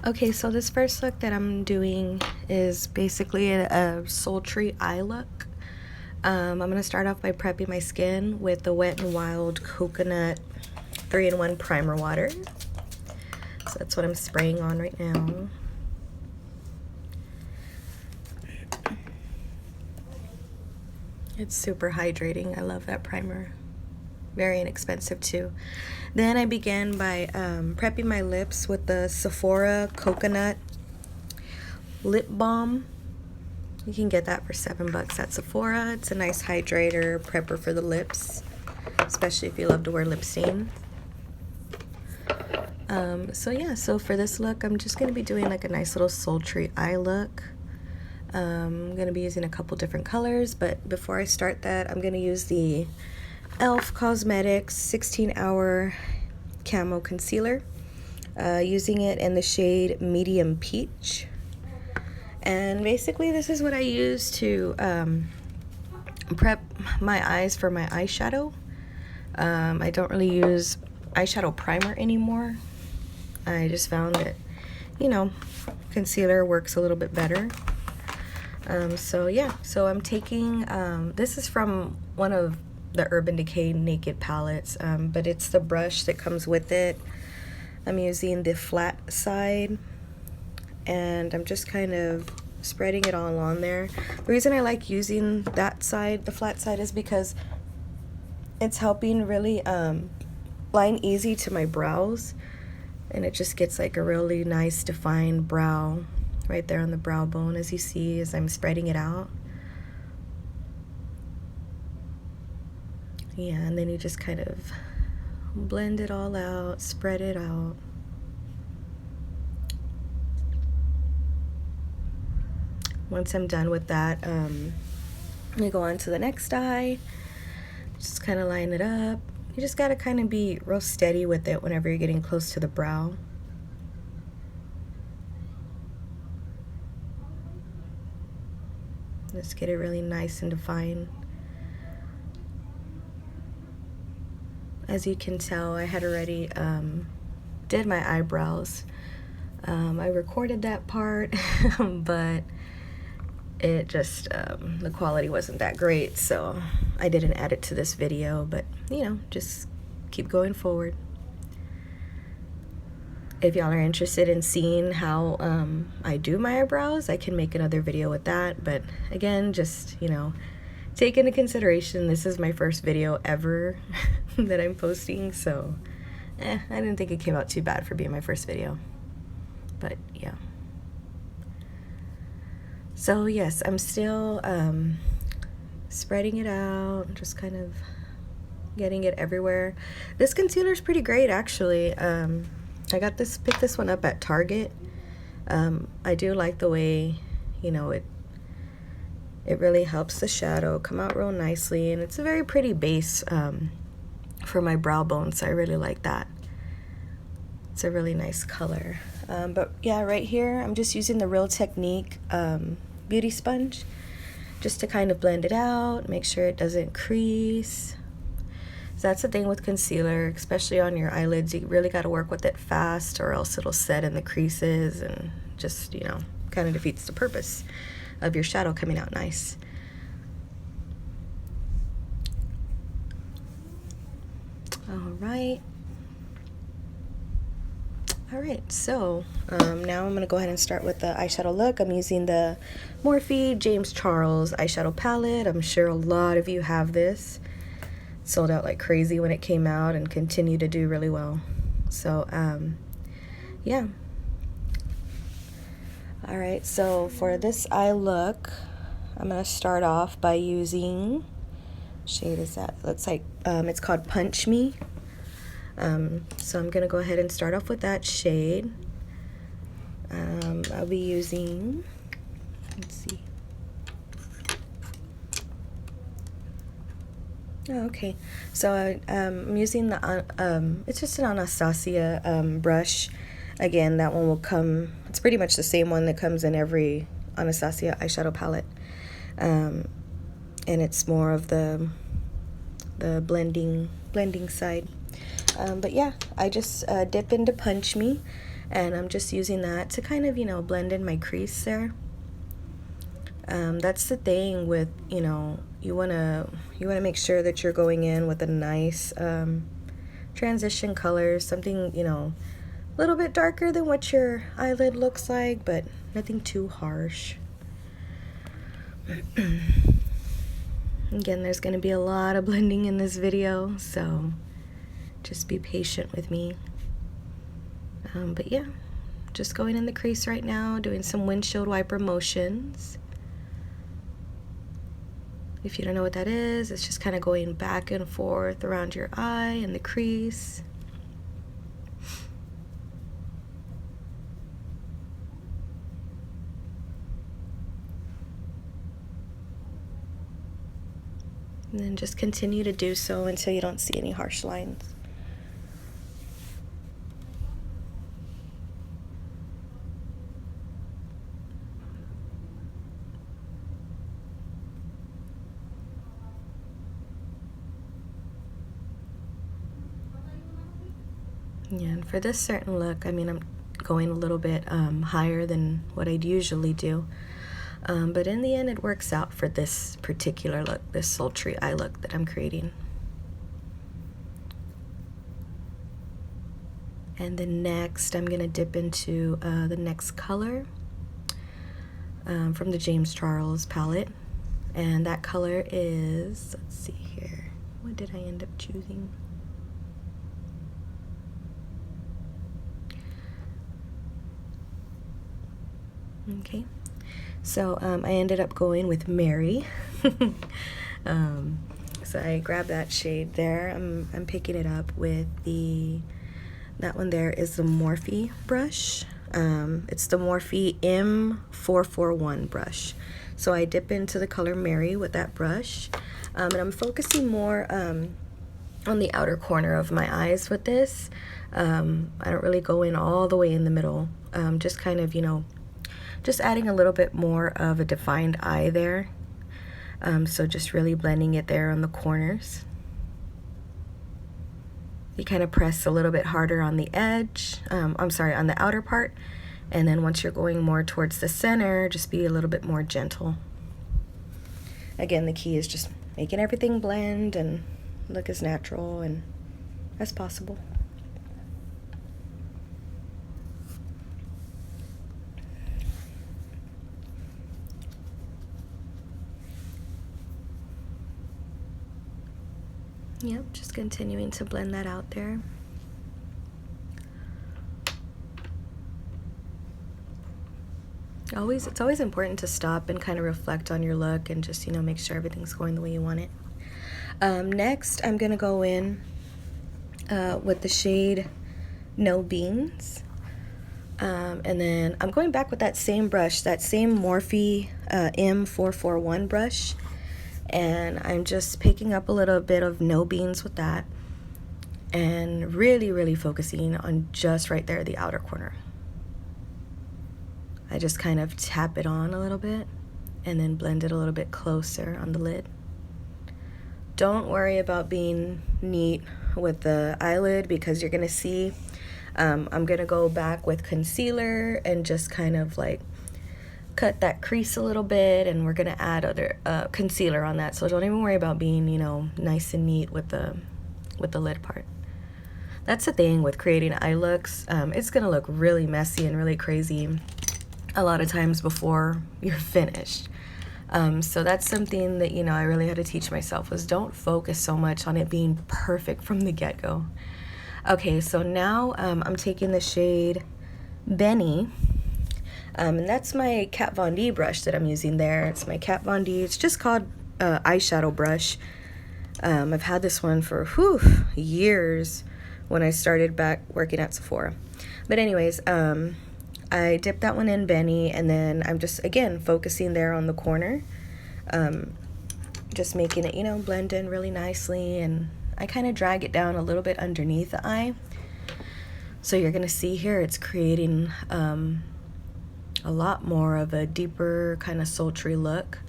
Okay, so this first look that I'm doing is basically a sultry eye look. I'm going to start off by prepping my skin with the Wet n Wild Coconut 3-in-1 Primer Water. So that's what I'm spraying on right now. It's super hydrating. I love that primer. Very inexpensive too. Then I began by prepping my lips with the Sephora Coconut Lip Balm. You can get that for $7 at Sephora. It's a nice hydrator, prepper for the lips, especially if you love to wear lip stain. So for this look, I'm just going to be doing like a nice little sultry eye look. I'm going to be using a couple different colors, but before I start that, I'm going to use the e.l.f. Cosmetics 16-Hour Camo Concealer, using it in the shade Medium Peach. And basically this is what I use to prep my eyes for my eyeshadow. I don't really use eyeshadow primer anymore. I just found that, you know, concealer works a little bit better. So I'm taking, this is from one of the Urban Decay Naked palettes, but it's the brush that comes with it. I'm using the flat side, and I'm just kind of spreading it all on there. The reason I like using that side, the flat side, is because it's helping really line easy to my brows, and it just gets like a really nice defined brow right there on the brow bone, as you see as I'm spreading it out. Yeah, and then you just kind of blend it all out, spread it out. Once I'm done with that, let me go on to the next eye. Just kind of line it up. You just got to kind of be real steady with it whenever you're getting close to the brow. Just get it really nice and defined. As you can tell, I had already did my eyebrows. I recorded that part, but it just, the quality wasn't that great, so I didn't add it to this video, but, you know, just keep going forward. If y'all are interested in seeing how I do my eyebrows, I can make another video with that, but again, just, you know, take into consideration this is my first video ever that I'm posting, so I didn't think it came out too bad for being my first video, but yeah. So yes, I'm still spreading it out, just kind of getting it everywhere. This concealer is pretty great, actually. I picked this one up at Target. I do like the way, you know, it really helps the shadow come out real nicely, and it's a very pretty base for my brow bone, so I really like that. It's a really nice color. But yeah, right here I'm just using the Real Technique beauty sponge just to kind of blend it out, make sure it doesn't crease. So that's the thing with concealer, especially on your eyelids. You really got to work with it fast, or else it'll set in the creases and just, you know, kind of defeats the purpose of your shadow coming out nice. Alright, so now I'm going to go ahead and start with the eyeshadow look. I'm using the Morphe James Charles eyeshadow palette. I'm sure a lot of you have this. It sold out like crazy when it came out and continued to do really well. So, yeah. Alright, so for this eye look, I'm going to start off by using, shade is that? Looks like it's called Punch Me. So I'm going to go ahead and start off with that shade. I'll be using, let's see. Oh, okay. So I'm using the, it's just an Anastasia brush. Again, that one will come, it's pretty much the same one that comes in every Anastasia eyeshadow palette. And it's more of the blending side. But yeah, I just dip into Punch Me. And I'm just using that to kind of, you know, blend in my crease there. That's the thing with, you know, you wanna make sure that you're going in with a nice transition color, something, you know, a little bit darker than what your eyelid looks like, but nothing too harsh. Again, there's going to be a lot of blending in this video, so just be patient with me. But yeah, just going in the crease right now, doing some windshield wiper motions. If you don't know what that is, it's just kind of going back and forth around your eye and the crease. And then just continue to do so until you don't see any harsh lines. Yeah, and for this certain look, I mean, I'm going a little bit higher than what I'd usually do. But in the end, it works out for this particular look, this sultry eye look that I'm creating. And then next, I'm going to dip into the next color from the James Charles palette. And that color is, let's see here, what did I end up choosing? Okay. So I ended up going with Mary. So I grabbed that shade there. I'm picking it up with that one there is the Morphe brush. It's the Morphe M441 brush. So I dip into the color Mary with that brush. And I'm focusing more on the outer corner of my eyes with this. I don't really go in all the way in the middle. Just kind of, you know, just adding a little bit more of a defined eye there. So just really blending it there on the corners. You kind of press a little bit harder on the edge, I'm sorry, on the outer part. And then once you're going more towards the center, just be a little bit more gentle. Again, the key is just making everything blend and look as natural and as possible. Yep, just continuing to blend that out there. It's always important to stop and kind of reflect on your look and just, you know, make sure everything's going the way you want it. Next, I'm gonna go in with the shade No Beans. And then I'm going back with that same brush, that same Morphe M441 brush. And I'm just picking up a little bit of No Beans with that and really focusing on just right there, the outer corner. I just kind of tap it on a little bit and then blend it a little bit closer on the lid. Don't worry about being neat with the eyelid because you're gonna see I'm gonna go back with concealer and just kind of like cut that crease a little bit, and we're gonna add other concealer on that, so don't even worry about being, you know, nice and neat with the lid part. That's the thing with creating eye looks. It's gonna look really messy and really crazy a lot of times before you're finished. So that's something that, you know, I really had to teach myself, was don't focus so much on it being perfect from the get-go. Okay, so now I'm taking the shade Benny. And that's my Kat Von D brush that I'm using there. It's my Kat Von D. It's just called eyeshadow brush. I've had this one for years when I started back working at Sephora. But anyways, I dipped that one in Benny, and then I'm just, again, focusing there on the corner. Just making it, you know, blend in really nicely. And I kind of drag it down a little bit underneath the eye. So you're going to see here it's creating a lot more of a deeper kind of sultry look.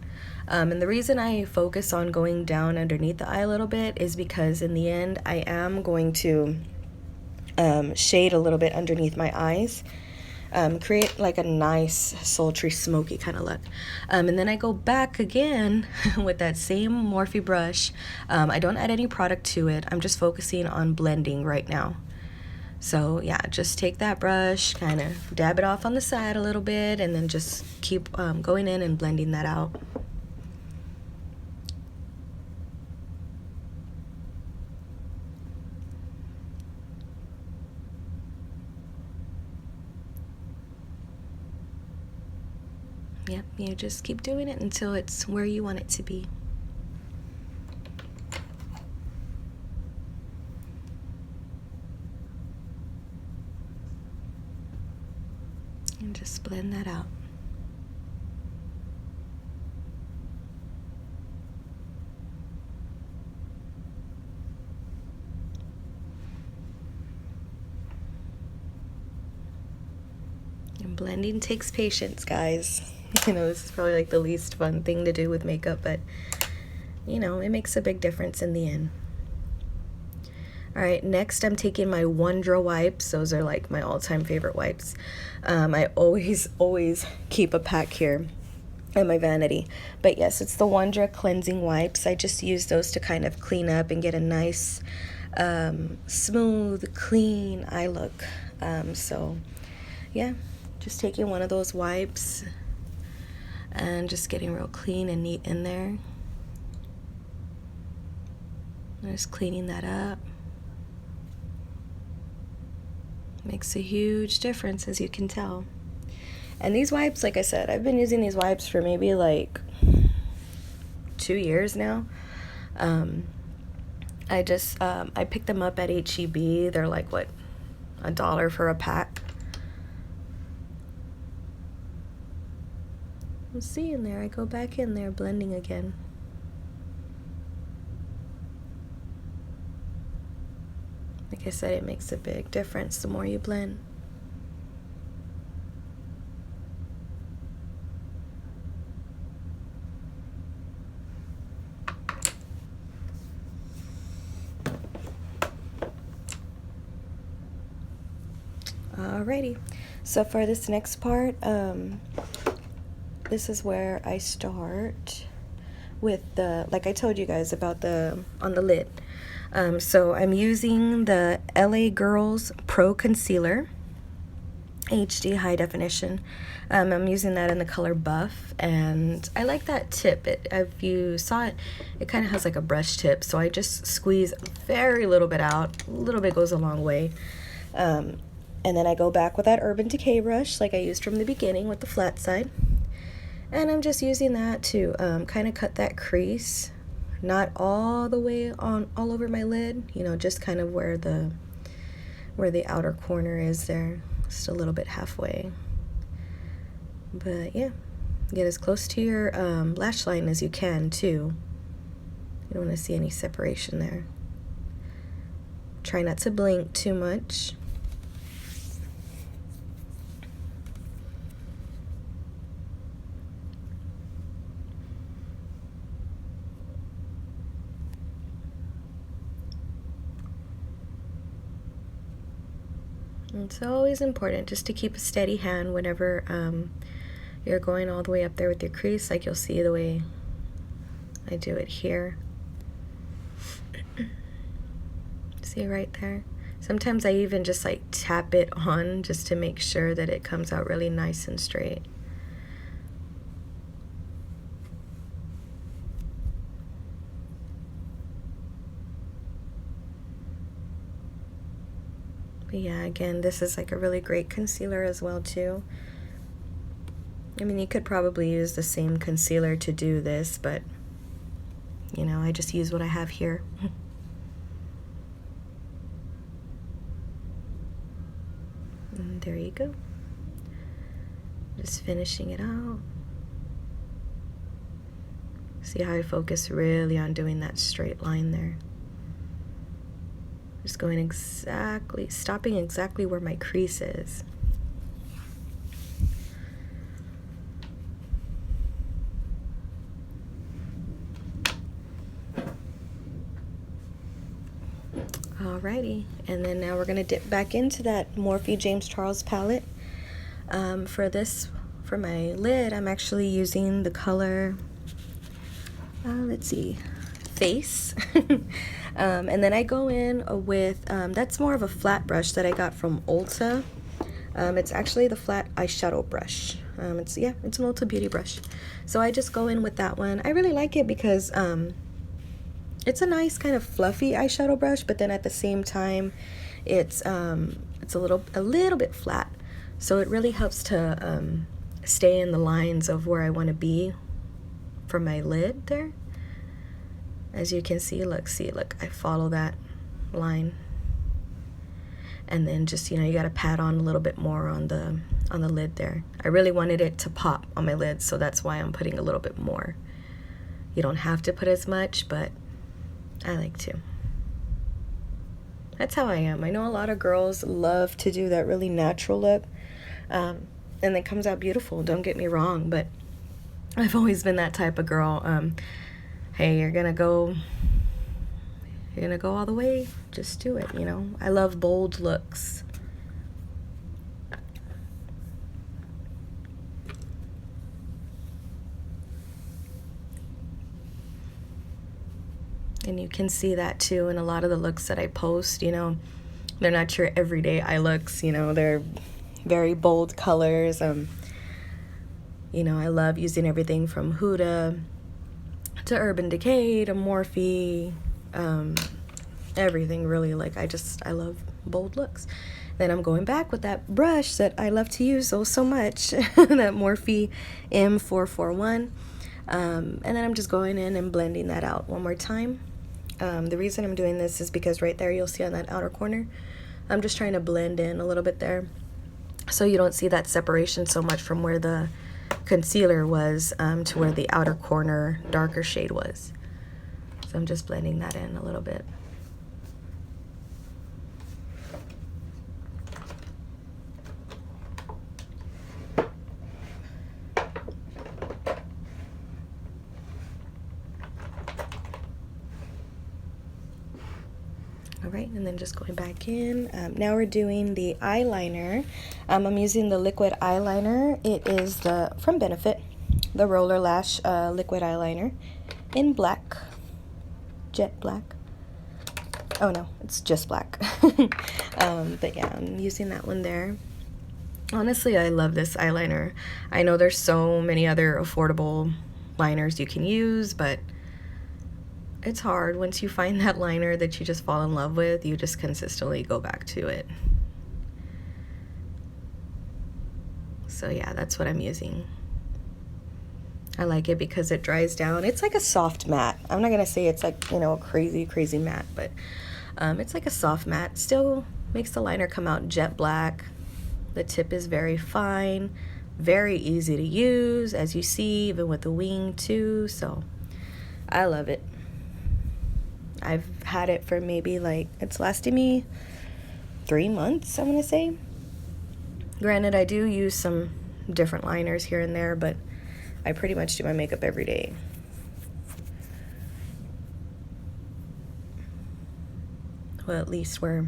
And the reason I focus on going down underneath the eye a little bit is because in the end I am going to shade a little bit underneath my eyes. Create like a nice sultry smoky kind of look. And then I go back again with that same Morphe brush. I don't add any product to it. I'm just focusing on blending right now. So yeah, just take that brush, kind of dab it off on the side a little bit, and then just keep going in and blending that out. Yep, you just keep doing it until it's where you want it to be. And just blend that out. And blending takes patience, guys. You know, this is probably like the least fun thing to do with makeup, but you know, it makes a big difference in the end. Alright, next I'm taking my Wondra wipes. Those are like my all-time favorite wipes. I always keep a pack here in my vanity. But yes, it's the Wondra cleansing wipes. I just use those to kind of clean up and get a nice, smooth, clean eye look. So yeah, just taking one of those wipes and just getting real clean and neat in there. Just cleaning that up. Makes a huge difference, as you can tell. And these wipes, like I said, I've been using these wipes for maybe like 2 years now. I picked them up at H-E-B. They're like, what, $1 for a pack? See in there, I go back in there blending again. Like I said, it makes a big difference the more you blend. Alrighty, so for this next part, this is where I start with the, like I told you guys about on the lid. So I'm using the LA Girls Pro Concealer HD High Definition. I'm using that in the color Buff, and I like that tip. If you saw it, it kind of has like a brush tip, so I just squeeze very little bit out. A little bit goes a long way. And then I go back with that Urban Decay brush like I used from the beginning with the flat side. And I'm just using that to kind of cut that crease, not all the way all over my lid, you know, just kind of where the outer corner is there, just a little bit halfway. But yeah, get as close to your lash line as you can too. You don't want to see any separation there. Try not to blink too much. It's always important just to keep a steady hand whenever you're going all the way up there with your crease, like you'll see the way I do it here. See right there? Sometimes I even just like tap it on just to make sure that it comes out really nice and straight. But yeah, again, this is like a really great concealer as well too. I mean, you could probably use the same concealer to do this, but you know, I just use what I have here. And there you go. Just finishing it out. See how I focus really on doing that straight line there. Just going exactly, stopping exactly where my crease is. Alrighty, and then now we're gonna dip back into that Morphe James Charles palette. For my lid, I'm actually using the color, let's see, Face. And then I go in with, that's more of a flat brush that I got from Ulta. It's actually the flat eyeshadow brush. It's an Ulta beauty brush. So I just go in with that one. I really like it because it's a nice kind of fluffy eyeshadow brush, but then at the same time, it's a little bit flat. So it really helps to stay in the lines of where I want to be for my lid there. As you can see, look, I follow that line. And then just, you gotta pat on a little bit more on the lid there. I really wanted it to pop on my lid, so that's why I'm putting a little bit more. You don't have to put as much, but I like to. That's how I am. I know a lot of girls love to do that really natural look, and it comes out beautiful, don't get me wrong, but I've always been that type of girl. Hey, you're gonna go all the way, just do it, I love bold looks. And you can see that too in a lot of the looks that I post, they're not your everyday eye looks, they're very bold colors. I love using everything from Huda to Urban Decay to Morphe, everything really. I love bold looks. Then I'm going back with that brush that I love to use so much, that Morphe M441, and then I'm just going in and blending that out one more time. The reason I'm doing this is because right there, you'll see on that outer corner, I'm just trying to blend in a little bit there, so you don't see that separation so much from where the concealer was to where the outer corner darker shade was. So I'm just blending that in a little bit. Alright, and then just going back in. Now we're doing the eyeliner. I'm using the liquid eyeliner. It is from Benefit, the Roller Lash liquid eyeliner in black, jet black. Oh no, it's just black. But yeah, I'm using that one there. Honestly, I love this eyeliner. I know there's so many other affordable liners you can use, but it's hard. Once you find that liner that you just fall in love with, you just consistently go back to it. So yeah, that's what I'm using. I like it because it dries down. It's like a soft matte. I'm not gonna say it's like, a crazy matte, but it's like a soft matte. Still makes the liner come out jet black. The tip is very fine, very easy to use, as you see, even with the wing too. So I love it. I've had it for maybe it's lasted me 3 months, I'm gonna say. Granted, I do use some different liners here and there, but I pretty much do my makeup every day. Well, at least wear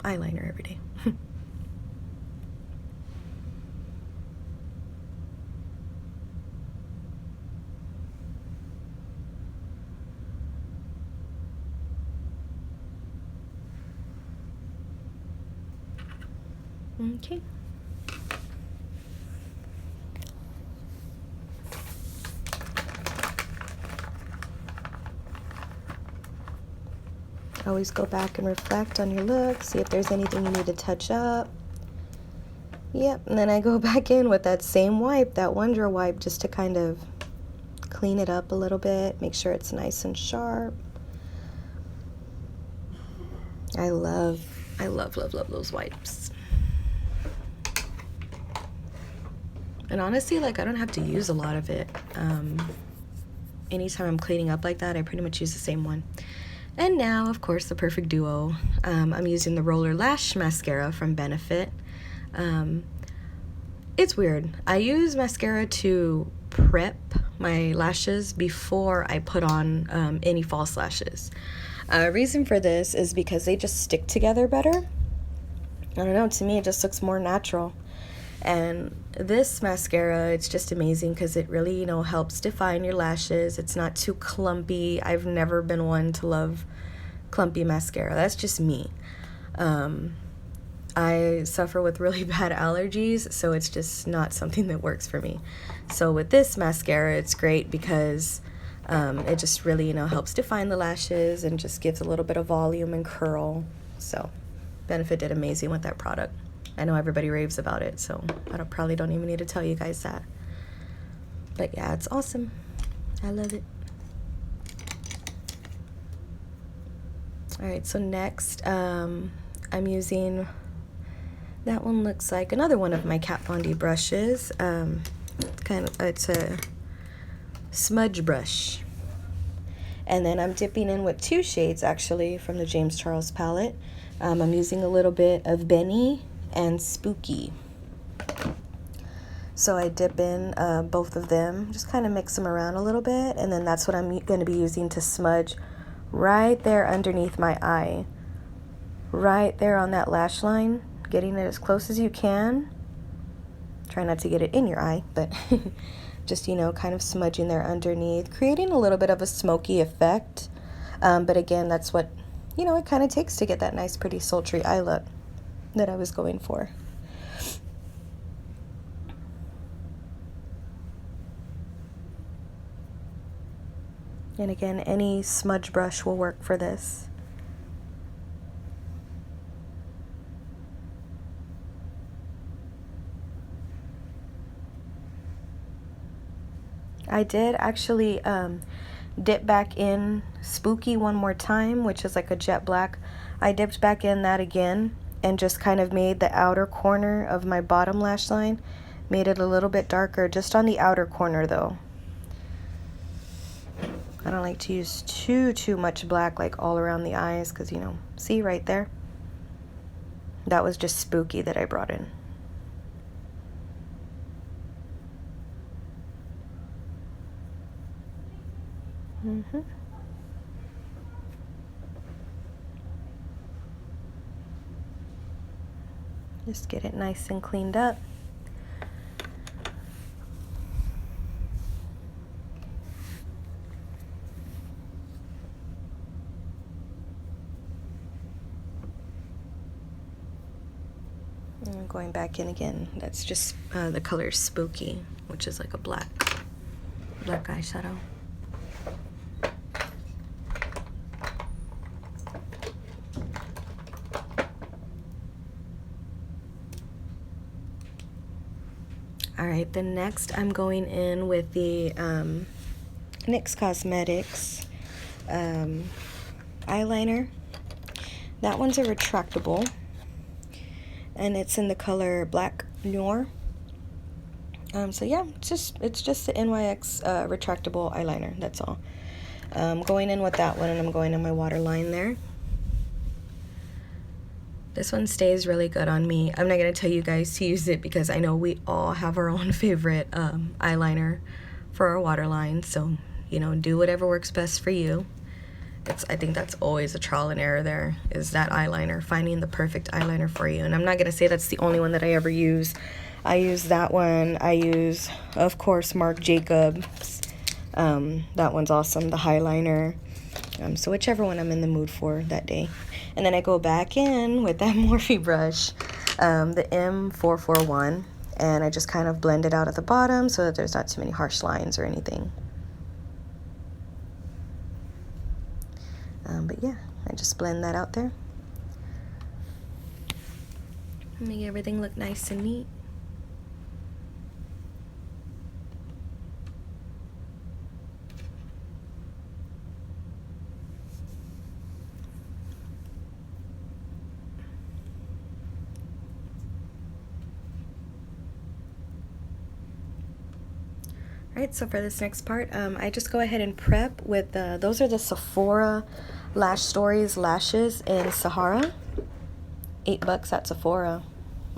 eyeliner every day. Okay. Always go back and reflect on your look, see if there's anything you need to touch up. Yep, and then I go back in with that same wipe, that Wonder Wipe, just to kind of clean it up a little bit, make sure it's nice and sharp. I love those wipes. And honestly, I don't have to use a lot of it. Anytime I'm cleaning up like that, I pretty much use the same one. And now, of course, the perfect duo. I'm using the Roller Lash Mascara from Benefit. It's weird. I use mascara to prep my lashes before I put on any false lashes. Reason for this is because they just stick together better. I don't know, to me it just looks more natural. And this mascara, it's just amazing because it really, you know, helps define your lashes. It's not too clumpy. I've never been one to love clumpy mascara. That's just me. I suffer with really bad allergies, so it's just not something that works for me. So with this mascara, it's great because it just really, you know, helps define the lashes and just gives a little bit of volume and curl. So Benefit did amazing with that product. I know everybody raves about it, so I probably don't even need to tell you guys that. But yeah, it's awesome. I love it. Alright, so next, I'm using, that one looks like another one of my Kat Von D brushes. It's a smudge brush. And then I'm dipping in with 2 shades actually from the James Charles palette. I'm using a little bit of Benny and Spooky. So I dip in both of them, just kind of mix them around a little bit, and then that's what I'm going to be using to smudge right there underneath my eye. Right there on that lash line, getting it as close as you can. Try not to get it in your eye, but just, you know, kind of smudging there underneath, creating a little bit of a smoky effect. But again, that's what, you know, it kind of takes to get that nice, pretty sultry eye look that I was going for. And again, any smudge brush will work for this. I did actually dip back in Spooky one more time, which is like a jet black. I dipped back in that again and just kind of made the outer corner of my bottom lash line, made it a little bit darker, just on the outer corner though. I don't like to use too much black like all around the eyes because, you know, see right there? That was just Spooky that I brought in. Just get it nice and cleaned up. And going back in again, that's just the color Spooky, which is like a black eyeshadow. Alright, then next I'm going in with the NYX Cosmetics eyeliner. That one's a retractable, and it's in the color Black Noir. So yeah, it's just the NYX retractable eyeliner, that's all. Going in with that one, and I'm going in my waterline there. This one stays really good on me. I'm not going to tell you guys to use it because I know we all have our own favorite eyeliner for our waterline. So, you know, do whatever works best for you. I think that's always a trial and error there, is that eyeliner, finding the perfect eyeliner for you. And I'm not going to say that's the only one that I ever use. I use that one. I use, of course, Marc Jacobs. That one's awesome, the highliner. So whichever one I'm in the mood for that day. And then I go back in with that Morphe brush, the M441, and I just kind of blend it out at the bottom so that there's not too many harsh lines or anything. But yeah, I just blend that out there. Make everything look nice and neat. Alright, so for this next part, I just go ahead and prep with, those are the Sephora Lash Stories lashes in Sahara. $8 at Sephora.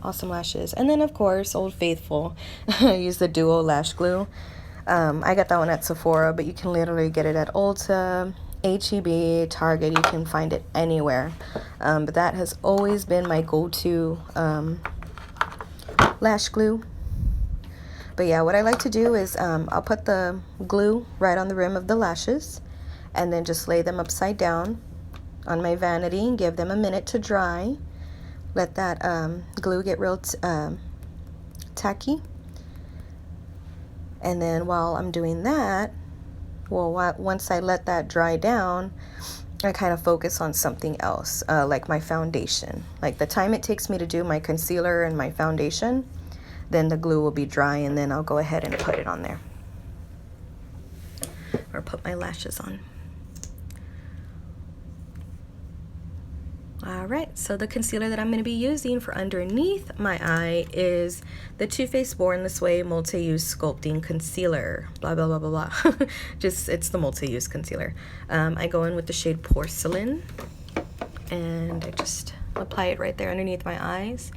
Awesome lashes. And then, of course, Old Faithful. I use the Duo Lash Glue. I got that one at Sephora, but you can literally get it at Ulta, HEB, Target, you can find it anywhere. But that has always been my go-to lash glue. But yeah, what I like to do is I'll put the glue right on the rim of the lashes and then just lay them upside down on my vanity and give them a minute to dry. Let that glue get real tacky. And then while I'm doing that, well, once I let that dry down, I kind of focus on something else, like my foundation. Like the time it takes me to do my concealer and my foundation, then the glue will be dry, and then I'll go ahead and put it on there. Or put my lashes on. Alright, so the concealer that I'm going to be using for underneath my eye is the Too Faced Born This Way Multi-Use Sculpting Concealer. Blah, blah, blah, blah, blah. It's the multi-use concealer. I go in with the shade Porcelain, and I just apply it right there underneath my eyes.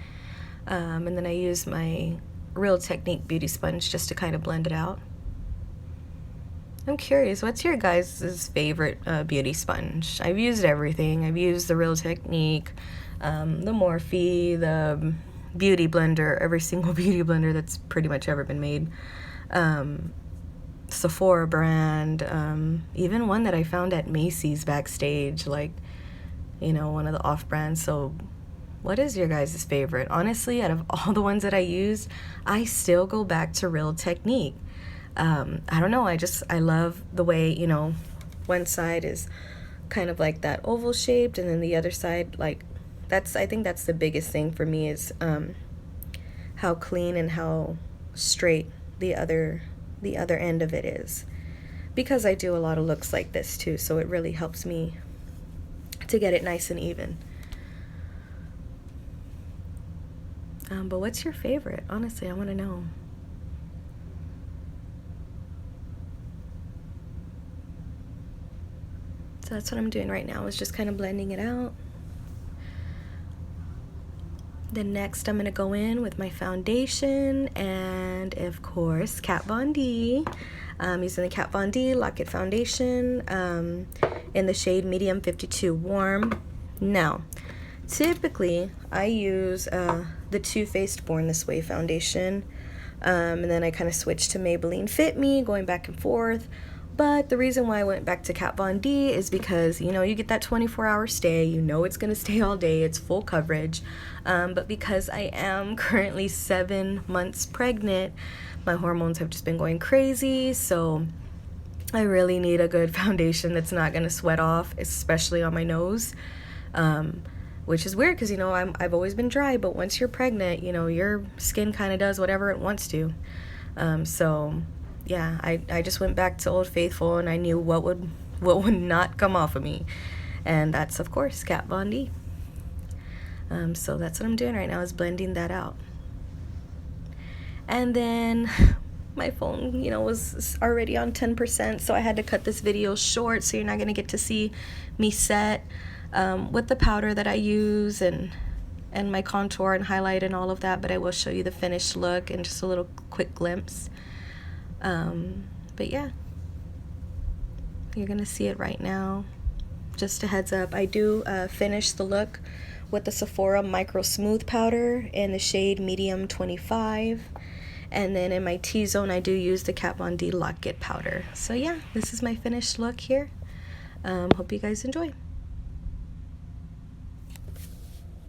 And then I use my Real Technique beauty sponge just to kind of blend it out. I'm curious, what's your guys' favorite beauty sponge? I've used everything. I've used the Real Technique, the Morphe, the Beauty Blender, every single beauty blender that's pretty much ever been made. Sephora brand, even one that I found at Macy's backstage, like, you know, one of the off-brands. So what is your guys' favorite? Honestly, out of all the ones that I use, I still go back to Real Technique. I don't know, I love the way, you know, one side is kind of like that oval shaped, and then the other side, like, I think that's the biggest thing for me is how clean and how straight the other end of it is, because I do a lot of looks like this too, so it really helps me to get it nice and even. But what's your favorite? Honestly, I want to know. So that's what I'm doing right now, is just kind of blending it out. Then next I'm going to go in with my foundation and, of course, Kat Von D. I'm using the Kat Von D Lock It Foundation in the shade Medium 52 Warm. Now, typically I use the Too Faced Born This Way foundation, and then I kind of switched to Maybelline Fit Me, going back and forth. But the reason why I went back to Kat Von D is because, you know, you get that 24-hour stay, you know it's going to stay all day, it's full coverage. But because I am currently 7 months pregnant, my hormones have just been going crazy, so I really need a good foundation that's not going to sweat off, especially on my nose. Which is weird because, you know, I've always been dry, but once you're pregnant, you know, your skin kind of does whatever it wants to. So yeah, I just went back to Old Faithful, and I knew what would not come off of me, and that's, of course, Kat Von D. So that's what I'm doing right now, is blending that out. And then my phone, you know, was already on 10%, so I had to cut this video short, so you're not going to get to see me set with the powder that I use and my contour and highlight and all of that, but I will show you the finished look and just a little quick glimpse. But yeah, you're gonna see it right now. Just a heads up, I do finish the look with the Sephora Micro Smooth Powder in the shade Medium 25, and then in my T-zone I do use the Kat Von D Lock It Powder. So yeah, this is my finished look here. Hope you guys enjoy.